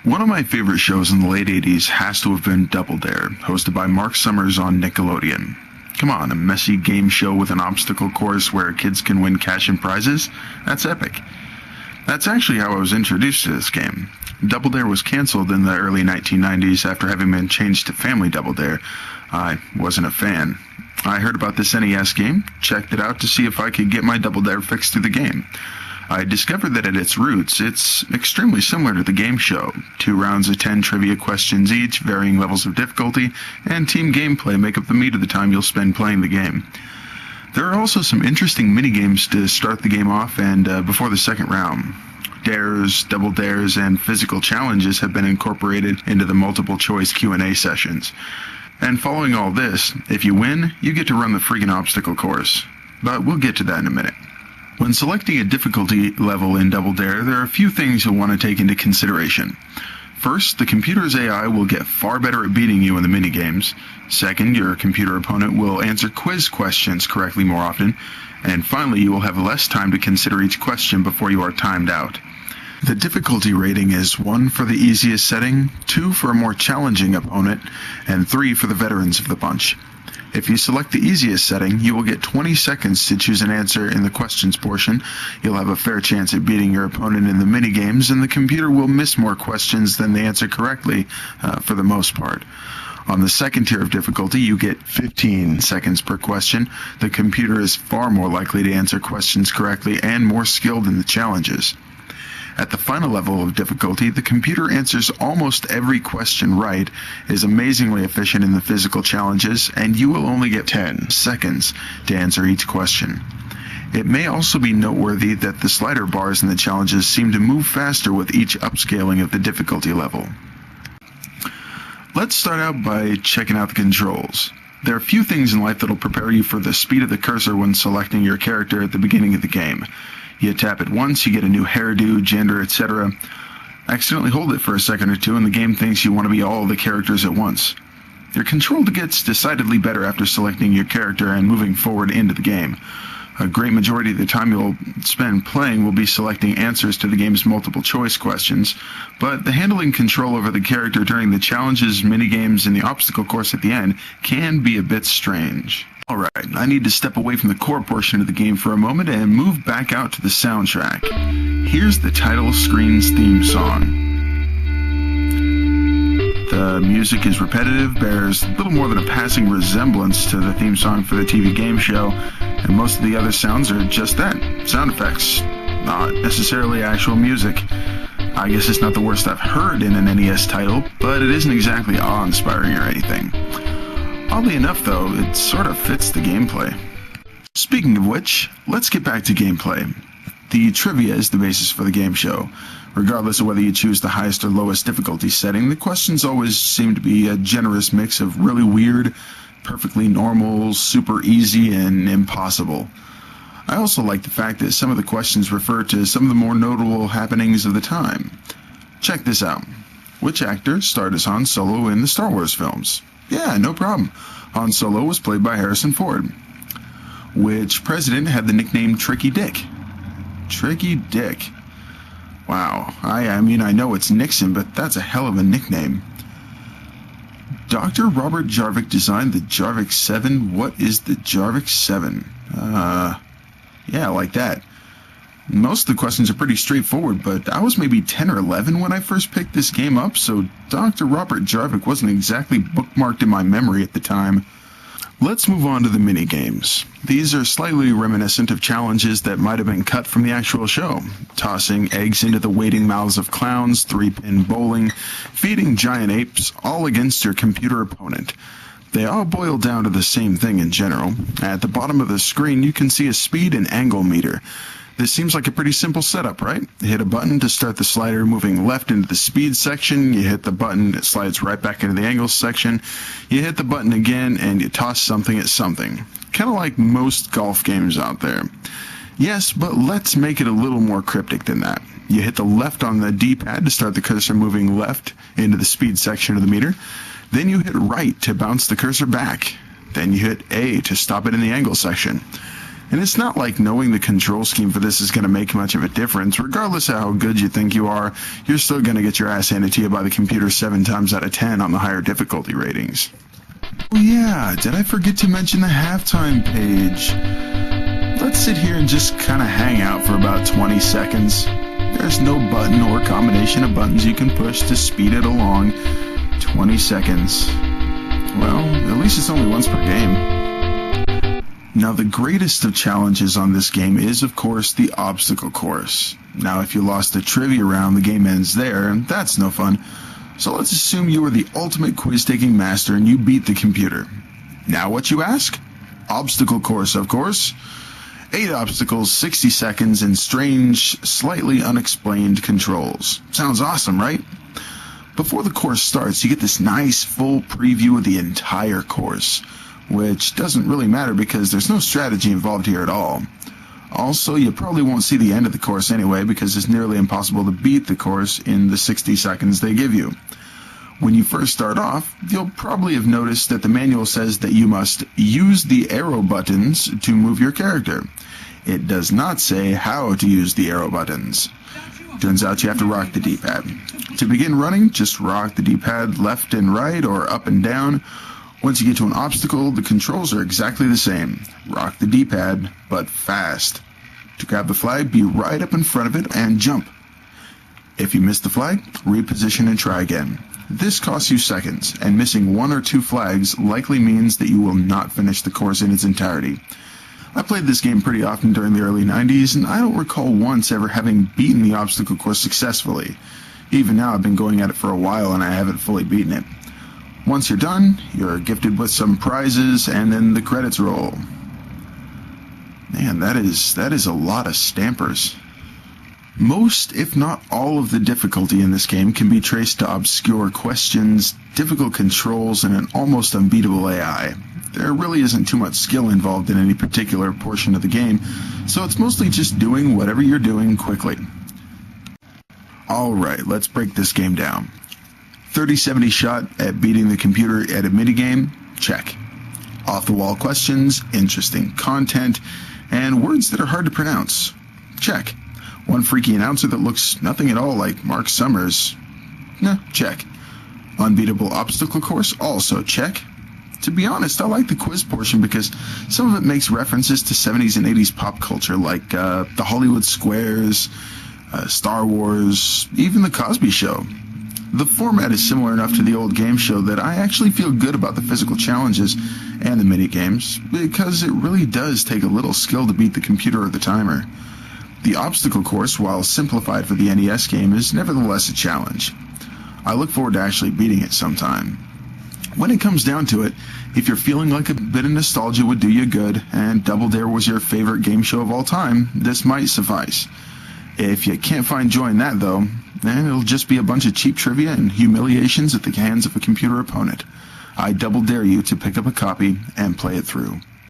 One of my favorite shows in the late 80s has to have been Double Dare, hosted by Mark Summers on Nickelodeon. Come on, a messy game show with an obstacle course where kids can win cash and prizes? That's epic. That's actually how I was introduced to this game. Double Dare was canceled in the early 1990s after having been changed to Family Double Dare. I wasn't a fan. I heard about this NES game, checked it out to see if I could get my Double Dare fix through the game. I discovered that at its roots, it's extremely similar to the game show. 2 rounds of 10 trivia questions each, varying levels of difficulty, and team gameplay make up the meat of the time you'll spend playing the game. There are also some interesting minigames to start the game off and before the second round. Dares, double dares, and physical challenges have been incorporated into the multiple choice Q&A sessions. And following all this, if you win, you get to run the freaking obstacle course. But we'll get to that in a minute. When selecting a difficulty level in Double Dare, there are a few things you'll want to take into consideration. First, the computer's AI will get far better at beating you in the minigames. Second, your computer opponent will answer quiz questions correctly more often. And finally, you will have less time to consider each question before you are timed out. The difficulty rating is 1 for the easiest setting, 2 for a more challenging opponent, and 3 for the veterans of the bunch. If you select the easiest setting, you will get 20 seconds to choose an answer in the questions portion. You'll have a fair chance at beating your opponent in the minigames, and the computer will miss more questions than they answer correctly for the most part. On the second tier of difficulty, you get 15 seconds per question. The computer is far more likely to answer questions correctly and more skilled in the challenges. At the final level of difficulty, the computer answers almost every question right, is amazingly efficient in the physical challenges, and you will only get 10 seconds to answer each question. It may also be noteworthy that the slider bars in the challenges seem to move faster with each upscaling of the difficulty level. Let's start out by checking out the controls. There are a few things in life that'll prepare you for the speed of the cursor when selecting your character at the beginning of the game. You tap it once, you get a new hairdo, gender, etc. Accidentally hold it for a second or two and the game thinks you want to be all the characters at once. Your control gets decidedly better after selecting your character and moving forward into the game. A great majority of the time you'll spend playing will be selecting answers to the game's multiple choice questions, but the handling control over the character during the challenges, minigames, and the obstacle course at the end can be a bit strange. Alright, I need to step away from the core portion of the game for a moment and move back out to the soundtrack. Here's the title screen's theme song. The music is repetitive, bears little more than a passing resemblance to the theme song for the TV game show, and most of the other sounds are just that, sound effects, not necessarily actual music. I guess it's not the worst I've heard in an NES title, but it isn't exactly awe-inspiring or anything. Oddly enough, though, it sort of fits the gameplay. Speaking of which, let's get back to gameplay. The trivia is the basis for the game show. Regardless of whether you choose the highest or lowest difficulty setting, the questions always seem to be a generous mix of really weird, perfectly normal, super easy, and impossible. I also like the fact that some of the questions refer to some of the more notable happenings of the time. Check this out. Which actor starred as Han Solo in the Star Wars films? Yeah, no problem. Han Solo was played by Harrison Ford. Which president had the nickname Tricky Dick? Tricky Dick. Wow, I mean, I know it's Nixon, but that's a hell of a nickname. Dr. Robert Jarvik designed the Jarvik 7. What is the Jarvik 7? Yeah, like that. Most of the questions are pretty straightforward, but I was maybe 10 or 11 when I first picked this game up, so Dr. Robert Jarvik wasn't exactly bookmarked in my memory at the time. Let's move on to the minigames. These are slightly reminiscent of challenges that might have been cut from the actual show. Tossing eggs into the waiting mouths of clowns, 3-pin bowling, feeding giant apes, all against your computer opponent. They all boil down to the same thing in general. At the bottom of the screen you can see a speed and angle meter. This seems like a pretty simple setup, right? Hit a button to start the slider moving left into the speed section, you hit the button, it slides right back into the angles section, you hit the button again, and you toss something at something. Kind of like most golf games out there. Yes, but let's make it a little more cryptic than that. You hit the left on the D-pad to start the cursor moving left into the speed section of the meter, then you hit right to bounce the cursor back, then you hit A to stop it in the angle section. And it's not like knowing the control scheme for this is going to make much of a difference. Regardless of how good you think you are, you're still going to get your ass handed to you by the computer 7 times out of 10 on the higher difficulty ratings. Oh yeah, did I forget to mention the halftime page? Let's sit here and just kind of hang out for about 20 seconds. There's no button or combination of buttons you can push to speed it along. 20 seconds. Well, at least it's only once per game. Now, the greatest of challenges on this game is, of course, the obstacle course. Now, if you lost the trivia round, the game ends there, and that's no fun. So let's assume you were the ultimate quiz-taking master and you beat the computer. Now what, you ask? Obstacle course, of course. 8 obstacles, 60 seconds, and strange, slightly unexplained controls. Sounds awesome, right? Before the course starts, you get this nice full preview of the entire course, which doesn't really matter because there's no strategy involved here at all. Also, you probably won't see the end of the course anyway because it's nearly impossible to beat the course in the 60 seconds they give you. When you first start off, you'll probably have noticed that the manual says that you must use the arrow buttons to move your character. It does not say how to use the arrow buttons. Turns out you have to rock the D-pad. To begin running, just rock the D-pad left and right or up and down. Once you get to an obstacle, the controls are exactly the same. Rock the D-pad, but fast. To grab the flag, be right up in front of it and jump. If you miss the flag, reposition and try again. This costs you seconds, and missing 1 or 2 flags likely means that you will not finish the course in its entirety. I played this game pretty often during the early 90s, and I don't recall once ever having beaten the obstacle course successfully. Even now, I've been going at it for a while and I haven't fully beaten it. Once you're done, you're gifted with some prizes, and then the credits roll. Man, that is a lot of stampers. Most, if not all, of the difficulty in this game can be traced to obscure questions, difficult controls, and an almost unbeatable AI. There really isn't too much skill involved in any particular portion of the game, so it's mostly just doing whatever you're doing quickly. Alright, let's break this game down. 30-70 shot at beating the computer at a minigame? Check. Off-the-wall questions, interesting content, and words that are hard to pronounce? Check. One freaky announcer that looks nothing at all like Mark Summers? Nah, check. Unbeatable obstacle course? Also check. To be honest, I like the quiz portion because some of it makes references to 70s and 80s pop culture like the Hollywood Squares, Star Wars, even The Cosby Show. The format is similar enough to the old game show that I actually feel good about the physical challenges and the mini-games, because it really does take a little skill to beat the computer or the timer. The obstacle course, while simplified for the NES game, is nevertheless a challenge. I look forward to actually beating it sometime. When it comes down to it, if you're feeling like a bit of nostalgia would do you good, and Double Dare was your favorite game show of all time, this might suffice. If you can't find joy in that, though, then it'll just be a bunch of cheap trivia and humiliations at the hands of a computer opponent. I double dare you to pick up a copy and play it through.